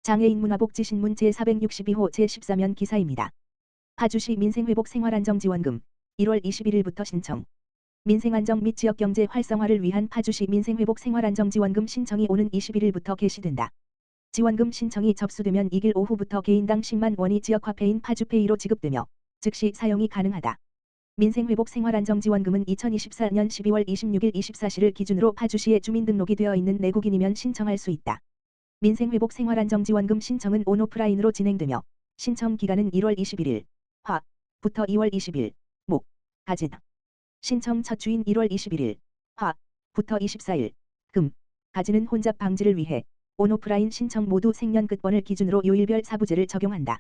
장애인 문화복지신문 제462호 제14면 기사입니다. 파주시 민생회복 생활안정지원금 1월 21일부터 신청. 민생안정 및 지역경제 활성화를 위한 파주시 민생회복 생활안정지원금 신청이 오는 21일부터 개시된다. 지원금 신청이 접수되면 이길 오후부터 개인당 10만 원이 지역화폐인 파주페이로 지급되며 즉시 사용이 가능하다. 민생회복 생활안정지원금은 2024년 12월 26일 24시를 기준으로 파주시에 주민등록이 되어 있는 내국인이면 신청할 수 있다. 민생회복 생활안정지원금 신청은 온오프라인으로 진행되며 신청 기간은 1월 21일 화부터 2월 20일 목까지다. 신청 첫 주인 1월 21일 화부터 24일 금까지는 혼잡 방지를 위해 온오프라인 신청 모두 생년끝번을 기준으로 요일별 사부제를 적용한다.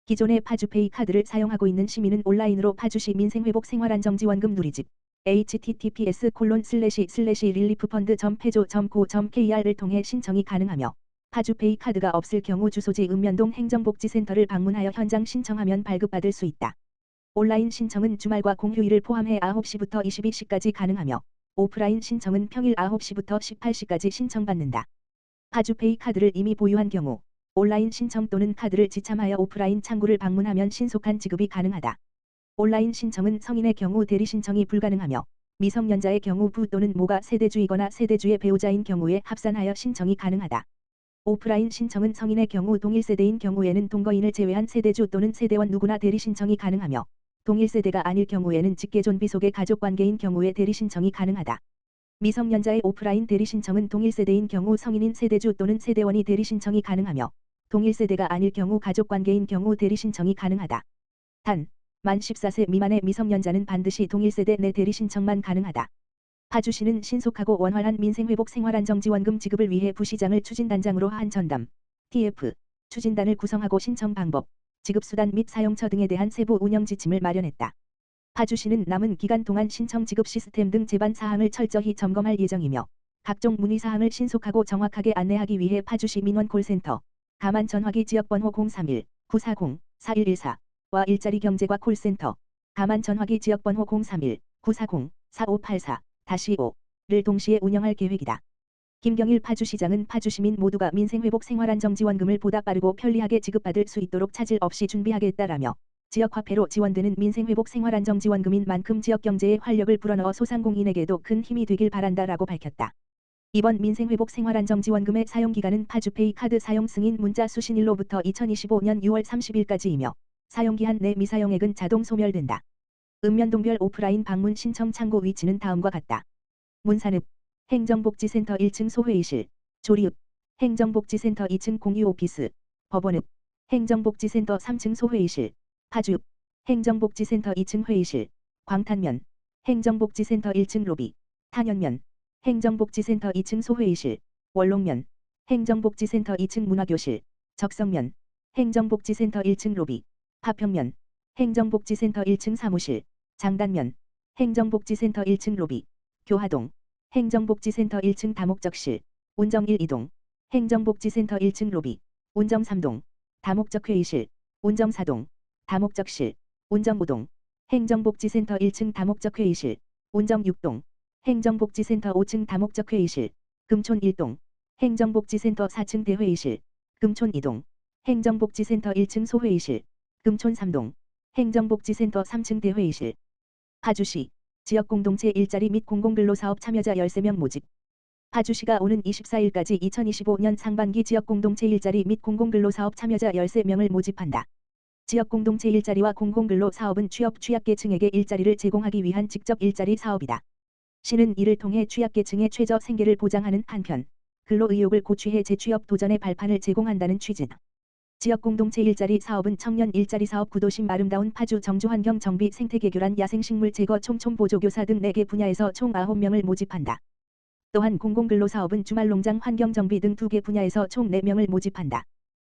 기존의 파주페이 카드를 사용하고 있는 시민은 온라인으로 파주시 민생회복 생활안정지원금 누리집 https://reliefund.pejo.go.kr을 통해 신청이 가능하며 파주페이 카드가 없을 경우 주소지 읍면동 행정복지센터를 방문하여 현장 신청하면 발급받을 수 있다. 온라인 신청은 주말과 공휴일을 포함해 9시부터 22시까지 가능하며 오프라인 신청은 평일 9시부터 18시까지 신청받는다. 파주페이 카드를 이미 보유한 경우 온라인 신청 또는 카드를 지참하여 오프라인 창구를 방문하면 신속한 지급이 가능하다. 온라인 신청은 성인의 경우 대리 신청이 불가능하며 미성년자의 경우 부 또는 모가 세대주이거나 세대주의 배우자인 경우에 합산하여 신청이 가능하다. 오프라인 신청은 성인의 경우 동일 세대인 경우에는 동거인을 제외한 세대주 또는 세대원 누구나 대리 신청이 가능하며 동일 세대가 아닐 경우에는 직계존비 속의 가족관계인 경우에 대리 신청이 가능하다. 미성년자의 오프라인 대리 신청은 동일 세대인 경우 성인인 세대주 또는 세대원이 대리 신청이 가능하며 동일 세대가 아닐 경우 가족관계인 경우 대리 신청이 가능하다. 단, 만 14세 미만의 미성년자는 반드시 동일 세대 내 대리 신청만 가능하다. 파주시는 신속하고 원활한 민생회복 생활안정지원금 지급을 위해 부시장을 추진단장으로 한 전담 TF 추진단을 구성하고 신청 방법, 지급수단 및 사용처 등에 대한 세부 운영 지침을 마련했다. 파주시는 남은 기간 동안 신청 지급 시스템 등 제반 사항을 철저히 점검할 예정이며 각종 문의 사항을 신속하고 정확하게 안내하기 위해 파주시 민원 콜센터 다만 전화기 지역번호 031-940-4114와 일자리 경제과 콜센터 다만 전화기 지역번호 031-940-4584-5를 동시에 운영할 계획이다. 김경일 파주시장은 파주시민 모두가 민생회복 생활안정지원금을 보다 빠르고 편리하게 지급받을 수 있도록 차질 없이 준비하겠다라며 지역화폐로 지원되는 민생회복 생활안정지원금인 만큼 지역경제에 활력을 불어넣어 소상공인에게도 큰 힘이 되길 바란다라고 밝혔다. 이번 민생회복 생활안정지원금의 사용기간은 파주페이 카드 사용 승인 문자 수신일로부터 2025년 6월 30일까지이며 사용기한 내 미사용액은 자동 소멸된다. 읍면동별 오프라인 방문 신청 창구 위치는 다음과 같다. 문산읍 행정복지센터 1층 소회의실, 조리읍 행정복지센터 2층 공유오피스, 법원읍 행정복지센터 3층 소회의실, 파주읍 행정복지센터 2층 회의실, 광탄면 행정복지센터 1층 로비, 탄현면 행정복지센터 2층 소회의실, 월롱면 행정복지센터 2층 문화교실, 적성면 행정복지센터 1층 로비, 파평면 행정복지센터 1층 사무실, 장단면 행정복지센터 1층 로비, 교화동 행정복지센터 1층 다목적실, 운정 1, 2동 행정복지센터 1층 로비, 운정 3동 다목적회의실, 운정 4동 다목적실, 운정 5동 행정복지센터 1층 다목적회의실, 운정 6동 행정복지센터 5층 다목적회의실, 금촌 1동 행정복지센터 4층 대회의실, 금촌 2동 행정복지센터 1층 소회의실, 금촌 3동 행정복지센터 3층 대회의실. 파주시 지역공동체 일자리 및 공공근로사업 참여자 13명 모집. 파주시가 오는 24일까지 2025년 상반기 지역공동체 일자리 및 공공근로사업 참여자 13명을 모집한다. 지역공동체 일자리와 공공근로사업은 취약계층에게 일자리를 제공하기 위한 직접 일자리 사업이다. 시는 이를 통해 취약계층의 최저 생계를 보장하는 한편 근로의욕을 고취해 재취업 도전의 발판을 제공한다는 취지다. 지역공동체 일자리 사업은 청년 일자리 사업 구도심 아름다운 파주 정주환경 정비 생태계교란 야생식물 제거 촘촘보조교사 등 4개 분야에서 총 9명을 모집한다. 또한 공공근로사업은 주말농장 환경정비 등 2개 분야에서 총 4명을 모집한다.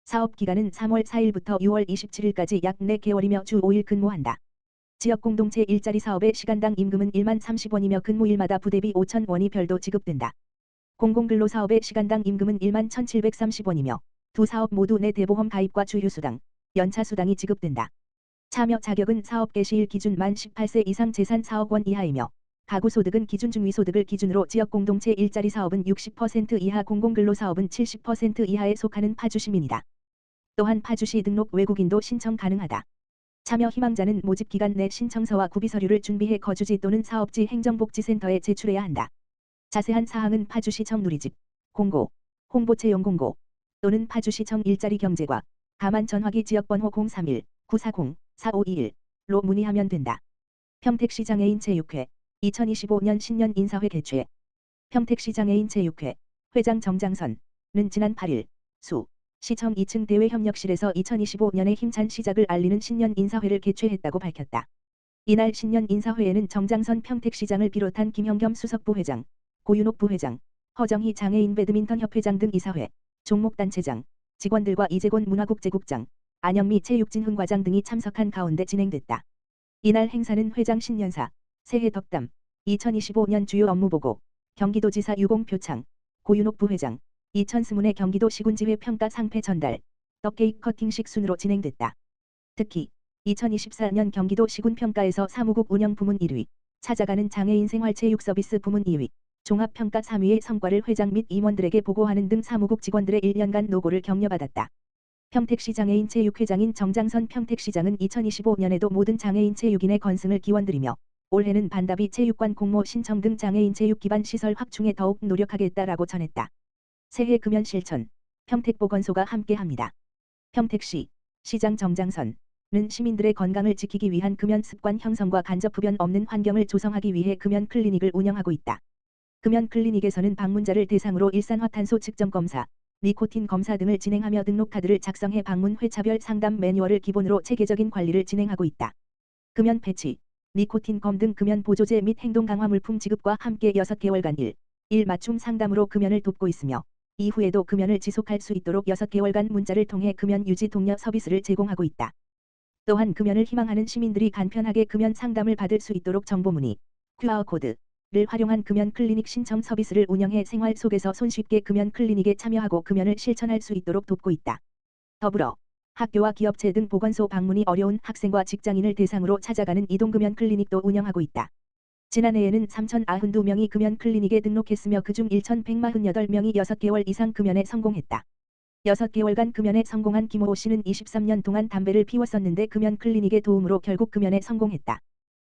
사업기간은 3월 4일부터 6월 27일까지 약 4개월이며 주 5일 근무한다. 지역공동체 일자리 사업의 시간당 임금은 1만 30원이며 근무일마다 부대비 5,000원이 별도 지급된다. 공공근로사업의 시간당 임금은 1만 1,730원이며 두 사업 모두 내 대보험 가입과 주휴수당, 연차수당이 지급된다. 참여 자격은 사업 개시일 기준 만 18세 이상 재산 4억 원 이하이며 가구소득은 기준 중위소득을 기준으로 지역공동체 일자리 사업은 60% 이하 공공근로사업은 70% 이하에 속하는 파주시민이다. 또한 파주시 등록 외국인도 신청 가능하다. 참여 희망자는 모집기간 내 신청서와 구비서류를 준비해 거주지 또는 사업지 행정복지센터에 제출해야 한다. 자세한 사항은 파주시청 누리집 공고, 홍보채용 공고 또는 파주시청 일자리경제과 가만 전화기 지역번호 031-940-4521로 문의하면 된다. 평택시장 애인체육회 2025년 신년 인사회 개최. 평택시장 애인체육회 회장 정장선은 지난 8일 시청 2층 대외협력실에서 2025년의 힘찬 시작을 알리는 신년 인사회를 개최했다고 밝혔다. 이날 신년 인사회에는 정장선 평택시장을 비롯한 김형겸 수석부회장, 고윤옥 부회장, 허정희 장애인 배드민턴 협회장 등 이사회, 종목단체장, 직원들과 이재곤 문화국제국장, 안영미 체육진흥 과장 등이 참석한 가운데 진행됐다. 이날 행사는 회장 신년사, 새해 덕담, 2025년 주요 업무보고, 경기도지사 유공표창, 고윤옥 부회장, 이천스문의 경기도 시군지회 평가 상패 전달, 떡케이크 커팅식 순으로 진행됐다. 특히 2024년 경기도 시군평가에서 사무국 운영부문 1위, 찾아가는 장애인 생활체육 서비스 부문 2위, 종합평가 3위의 성과를 회장 및 임원들에게 보고하는 등 사무국 직원들의 1년간 노고를 격려받았다. 평택시 장애인 체육회장인 정장선 평택시장은 2025년에도 모든 장애인 체육인의 건승을 기원드리며 올해는 반다비 체육관 공모 신청 등 장애인 체육 기반 시설 확충에 더욱 노력하겠다라고 전했다. 새해 금연 실천, 평택보건소가 함께합니다. 평택시, 시장 정장선은 시민들의 건강을 지키기 위한 금연 습관 형성과 간접 흡연 없는 환경을 조성하기 위해 금연 클리닉을 운영하고 있다. 금연 클리닉에서는 방문자를 대상으로 일산화탄소 측정 검사, 니코틴 검사 등을 진행하며 등록카드를 작성해 방문 회차별 상담 매뉴얼을 기본으로 체계적인 관리를 진행하고 있다. 금연 패치, 니코틴 검 등 금연 보조제 및 행동 강화 물품 지급과 함께 6개월간 1 맞춤 상담으로 금연을 돕고 있으며 이후에도 금연을 지속할 수 있도록 6개월간 문자를 통해 금연 유지 독려 서비스를 제공하고 있다. 또한 금연을 희망하는 시민들이 간편하게 금연 상담을 받을 수 있도록 정보문의, QR코드를 활용한 금연 클리닉 신청 서비스를 운영해 생활 속에서 손쉽게 금연 클리닉에 참여하고 금연을 실천할 수 있도록 돕고 있다. 더불어 학교와 기업체 등 보건소 방문이 어려운 학생과 직장인을 대상으로 찾아가는 이동금연 클리닉도 운영하고 있다. 지난해에는 3,092명이 금연 클리닉에 등록했으며 그중 1,148명이 6개월 이상 금연에 성공했다. 6개월간 금연에 성공한 김호호 씨는 23년 동안 담배를 피웠었는데 금연 클리닉의 도움으로 결국 금연에 성공했다.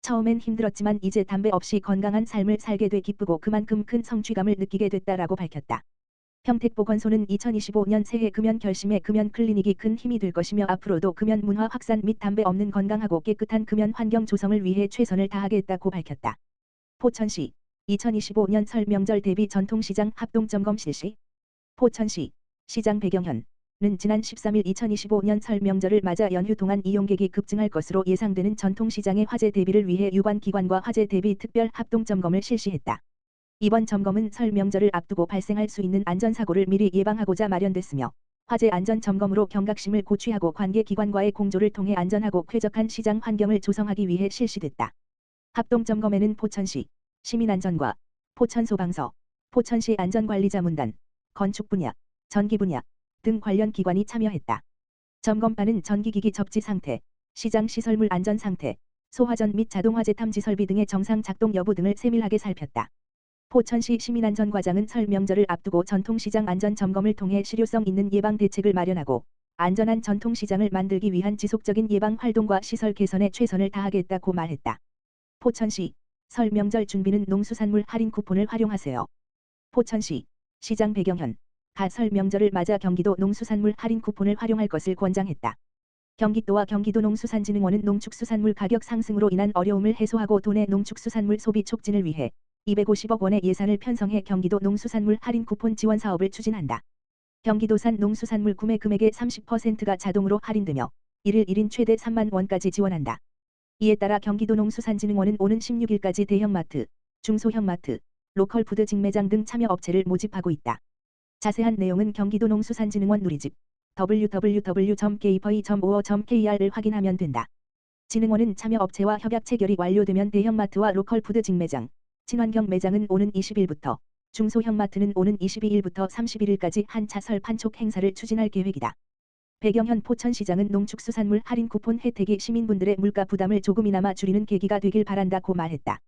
처음엔 힘들었지만 이제 담배 없이 건강한 삶을 살게 돼 기쁘고 그만큼 큰 성취감을 느끼게 됐다라고 밝혔다. 평택보건소는 2025년 새해 금연 결심에 금연 클리닉이 큰 힘이 될 것이며 앞으로도 금연 문화 확산 및 담배 없는 건강하고 깨끗한 금연 환경 조성을 위해 최선을 다하겠다고 밝혔다. 포천시 2025년 설 명절 대비 전통시장 합동점검 실시. 포천시 시장 배경현은 지난 13일 2025년 설 명절을 맞아 연휴 동안 이용객이 급증할 것으로 예상되는 전통시장의 화재 대비를 위해 유관 기관과 화재 대비 특별 합동점검을 실시했다. 이번 점검은 설 명절을 앞두고 발생할 수 있는 안전사고를 미리 예방하고자 마련됐으며 화재 안전 점검으로 경각심을 고취하고 관계기관과의 공조를 통해 안전하고 쾌적한 시장 환경을 조성하기 위해 실시됐다. 합동점검에는 포천시 시민안전과 포천소방서, 포천시 안전관리자문단, 건축분야, 전기분야 등 관련 기관이 참여했다. 점검반은 전기기기 접지 상태, 시장 시설물 안전 상태, 소화전 및 자동화재 탐지 설비 등의 정상 작동 여부 등을 세밀하게 살폈다. 포천시 시민안전과장은 설 명절을 앞두고 전통시장 안전점검을 통해 실효성 있는 예방 대책을 마련하고 안전한 전통시장을 만들기 위한 지속적인 예방 활동과 시설 개선에 최선을 다하겠다고 말했다. 포천시 설 명절 준비는 농수산물 할인 쿠폰을 활용하세요. 포천시 시장 배경현 설 명절을 맞아 경기도 농수산물 할인 쿠폰을 활용할 것을 권장했다. 경기도와 경기도 농수산진흥원은 농축수산물 가격 상승으로 인한 어려움을 해소하고 도내 농축수산물 소비 촉진을 위해 250억 원의 예산을 편성해 경기도 농수산물 할인 쿠폰 지원 사업을 추진한다. 경기도산 농수산물 구매 금액의 30%가 자동으로 할인되며 1일 1인 최대 3만 원까지 지원한다. 이에 따라 경기도 농수산진흥원은 오는 16일까지 대형마트, 중소형마트, 로컬푸드 직매장 등 참여 업체를 모집하고 있다. 자세한 내용은 경기도 농수산진흥원 누리집 www.kpay.or.kr을 확인하면 된다. 진흥원은 참여 업체와 협약 체결이 완료되면 대형마트와 로컬푸드 직매장, 친환경 매장은 오는 20일부터, 중소형마트는 오는 22일부터 31일까지 한 차설 판촉 행사를 추진할 계획이다. 배경현 포천시장은 농축수산물 할인 쿠폰 혜택이 시민분들의 물가 부담을 조금이나마 줄이는 계기가 되길 바란다고 말했다.